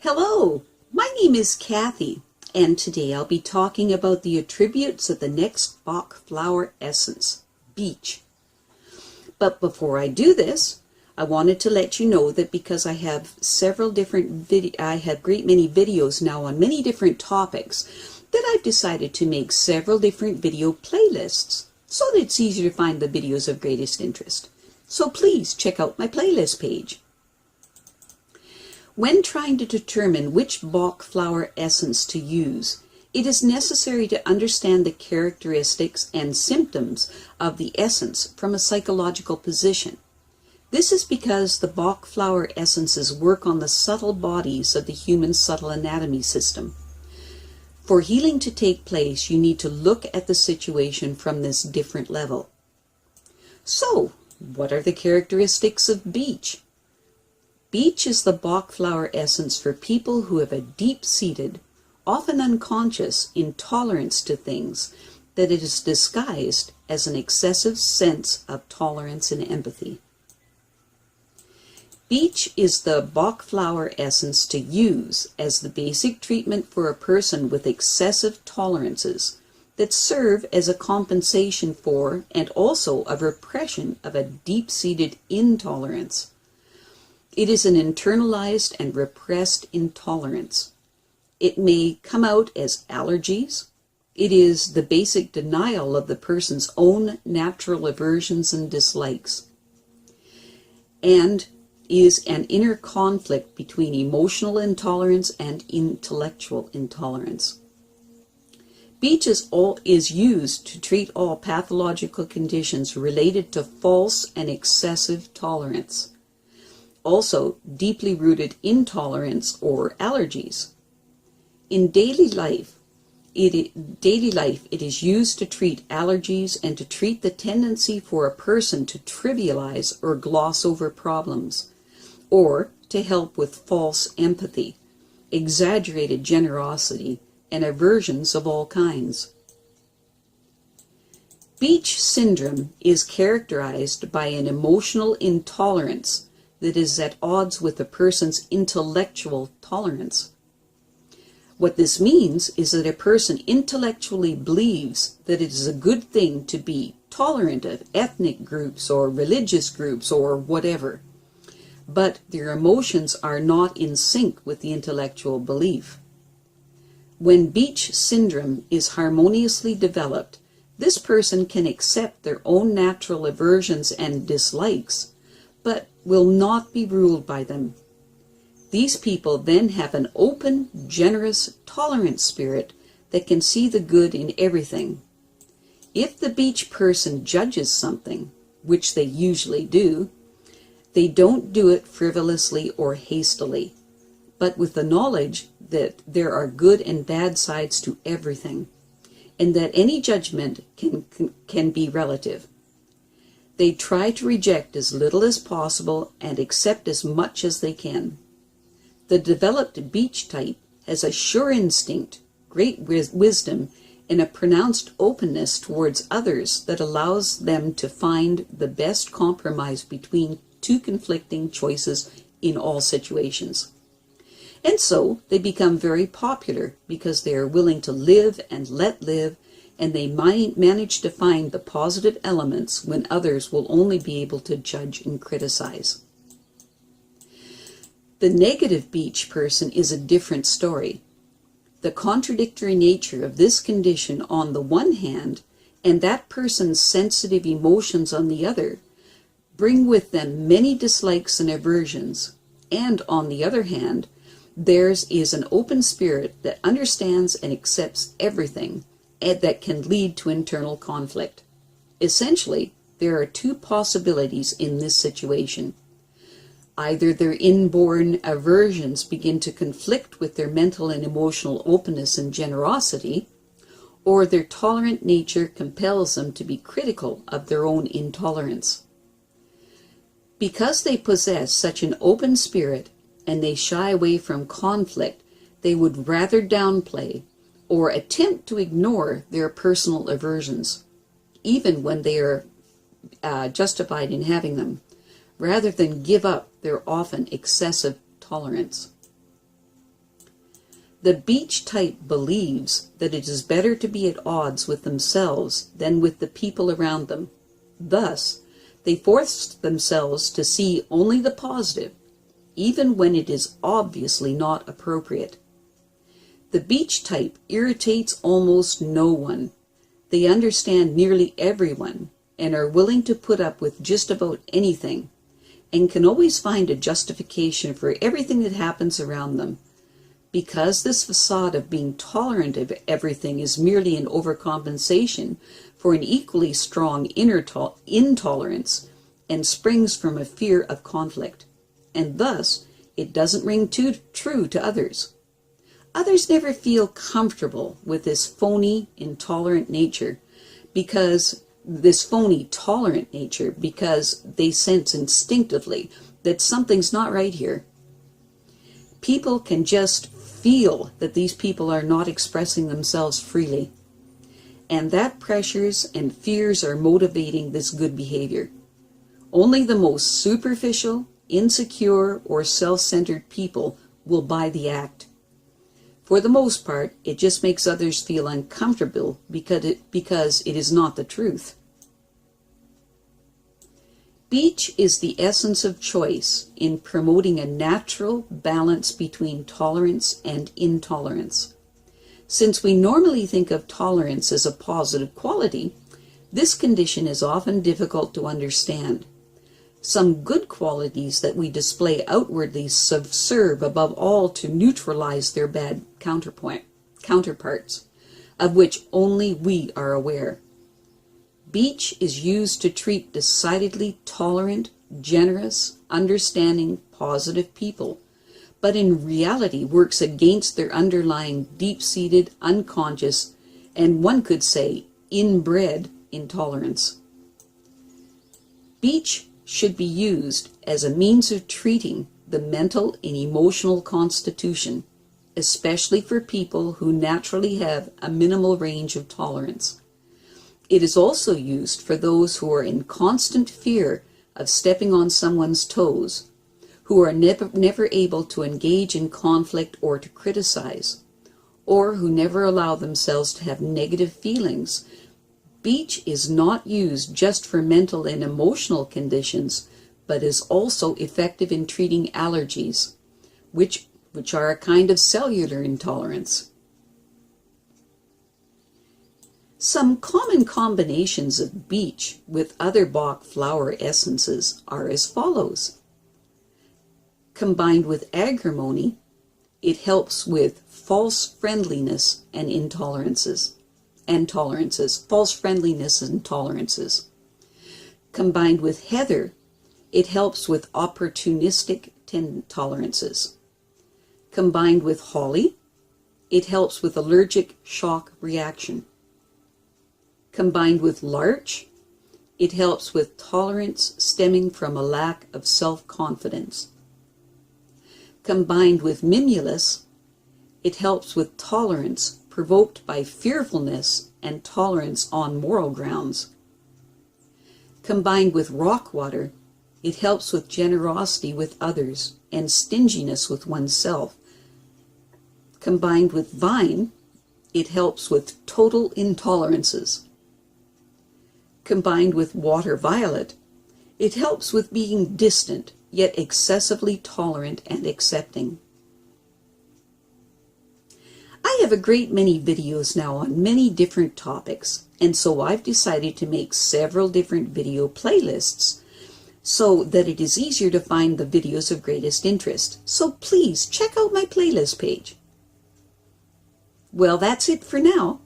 Hello, my name is Kathy, and today I'll be talking about the attributes of the next Bach Flower Essence, Beech. But before I do this, I wanted to let you know that because I have several different great many videos now on many different topics, that I've decided to make several different video playlists so that it's easier to find the videos of greatest interest. So please check out my playlist page. When trying to determine which Bach flower essence to use, it is necessary to understand the characteristics and symptoms of the essence from a psychological position. This is because the Bach flower essences work on the subtle bodies of the human subtle anatomy system. For healing to take place, you need to look at the situation from this different level. So, what are the characteristics of Beech? Beech is the Bach flower essence for people who have a deep-seated, often unconscious, intolerance to things that it is disguised as an excessive sense of tolerance and empathy. Beech is the Bach flower essence to use as the basic treatment for a person with excessive tolerances that serve as a compensation for and also a repression of a deep-seated intolerance. It is an internalized and repressed intolerance. It may come out as allergies. It is the basic denial of the person's own natural aversions and dislikes, and is an inner conflict between emotional intolerance and intellectual intolerance. Beech is used to treat all pathological conditions related to false and excessive tolerance. Also, deeply rooted intolerance or allergies. In daily life, it is used to treat allergies and to treat the tendency for a person to trivialize or gloss over problems, or to help with false empathy, exaggerated generosity, and aversions of all kinds. Beech syndrome is characterized by an emotional intolerance that is at odds with a person's intellectual tolerance. What this means is that a person intellectually believes that it is a good thing to be tolerant of ethnic groups or religious groups or whatever, but their emotions are not in sync with the intellectual belief. When Beech syndrome is harmoniously developed, this person can accept their own natural aversions and dislikes, but will not be ruled by them. These people then have an open, generous, tolerant spirit that can see the good in everything. If the Beech person judges something, which they usually do, they don't do it frivolously or hastily, but with the knowledge that there are good and bad sides to everything, and that any judgment can be relative. They try to reject as little as possible and accept as much as they can. The developed Beech type has a sure instinct, great wisdom, and a pronounced openness towards others that allows them to find the best compromise between two conflicting choices in all situations. And so they become very popular because they are willing to live and let live, and they manage to find the positive elements when others will only be able to judge and criticize. The negative Beech person is a different story. The contradictory nature of this condition on the one hand, and that person's sensitive emotions on the other, bring with them many dislikes and aversions, and on the other hand, theirs is an open spirit that understands and accepts everything, and that can lead to internal conflict. Essentially, there are two possibilities in this situation. Either their inborn aversions begin to conflict with their mental and emotional openness and generosity, or their tolerant nature compels them to be critical of their own intolerance. Because they possess such an open spirit and they shy away from conflict, they would rather downplay or attempt to ignore their personal aversions, even when they are justified in having them, rather than give up their often excessive tolerance. The Beech type believes that it is better to be at odds with themselves than with the people around them. Thus, they force themselves to see only the positive, even when it is obviously not appropriate. The Beech type irritates almost no one. They understand nearly everyone and are willing to put up with just about anything, and can always find a justification for everything that happens around them. Because this facade of being tolerant of everything is merely an overcompensation for an equally strong inner intolerance, and springs from a fear of conflict, and thus it doesn't ring too true to others. Others never feel comfortable with this phony, intolerant nature because they sense instinctively that something's not right here. People can just feel that these people are not expressing themselves freely, and that pressures and fears are motivating this good behavior. Only the most superficial, insecure, or self-centered people will buy the act. For the most part, it just makes others feel uncomfortable because it is not the truth. Beech is the essence of choice in promoting a natural balance between tolerance and intolerance. Since we normally think of tolerance as a positive quality, this condition is often difficult to understand. Some good qualities that we display outwardly serve above all to neutralize their bad counterparts, of which only we are aware. Beech is used to treat decidedly tolerant, generous, understanding, positive people, but in reality works against their underlying deep-seated, unconscious, and one could say inbred intolerance. Beech should be used as a means of treating the mental and emotional constitution, especially for people who naturally have a minimal range of tolerance. It is also used for those who are in constant fear of stepping on someone's toes, who are never able to engage in conflict or to criticize, or who never allow themselves to have negative feelings. Beech is not used just for mental and emotional conditions, but is also effective in treating allergies, which are a kind of cellular intolerance. Some common combinations of beech with other Bach flower essences are as follows. Combined with agrimony, it helps with false friendliness and intolerances. False friendliness and tolerances. Combined with heather, it helps with opportunistic tolerances. Combined with holly, it helps with allergic shock reaction. Combined with larch, it helps with tolerance stemming from a lack of self-confidence. Combined with mimulus, it helps with tolerance provoked by fearfulness and tolerance on moral grounds. Combined with rock water, it helps with generosity with others and stinginess with oneself. Combined with vine, it helps with total intolerances. Combined with water violet, it helps with being distant yet excessively tolerant and accepting. I have a great many videos now on many different topics, and so I've decided to make several different video playlists so that it is easier to find the videos of greatest interest. So please check out my playlist page. Well, that's it for now.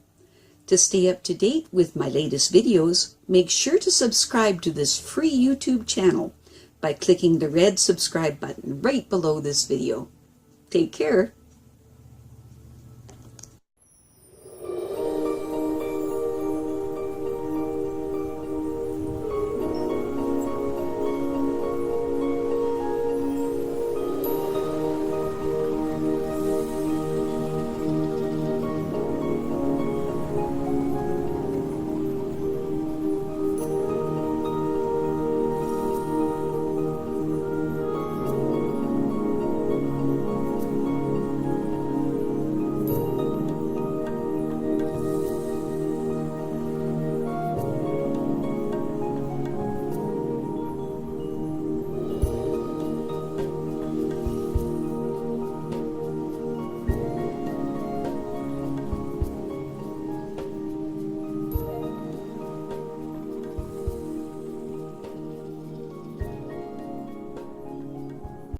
To stay up to date with my latest videos, make sure to subscribe to this free YouTube channel by clicking the red subscribe button right below this video. Take care.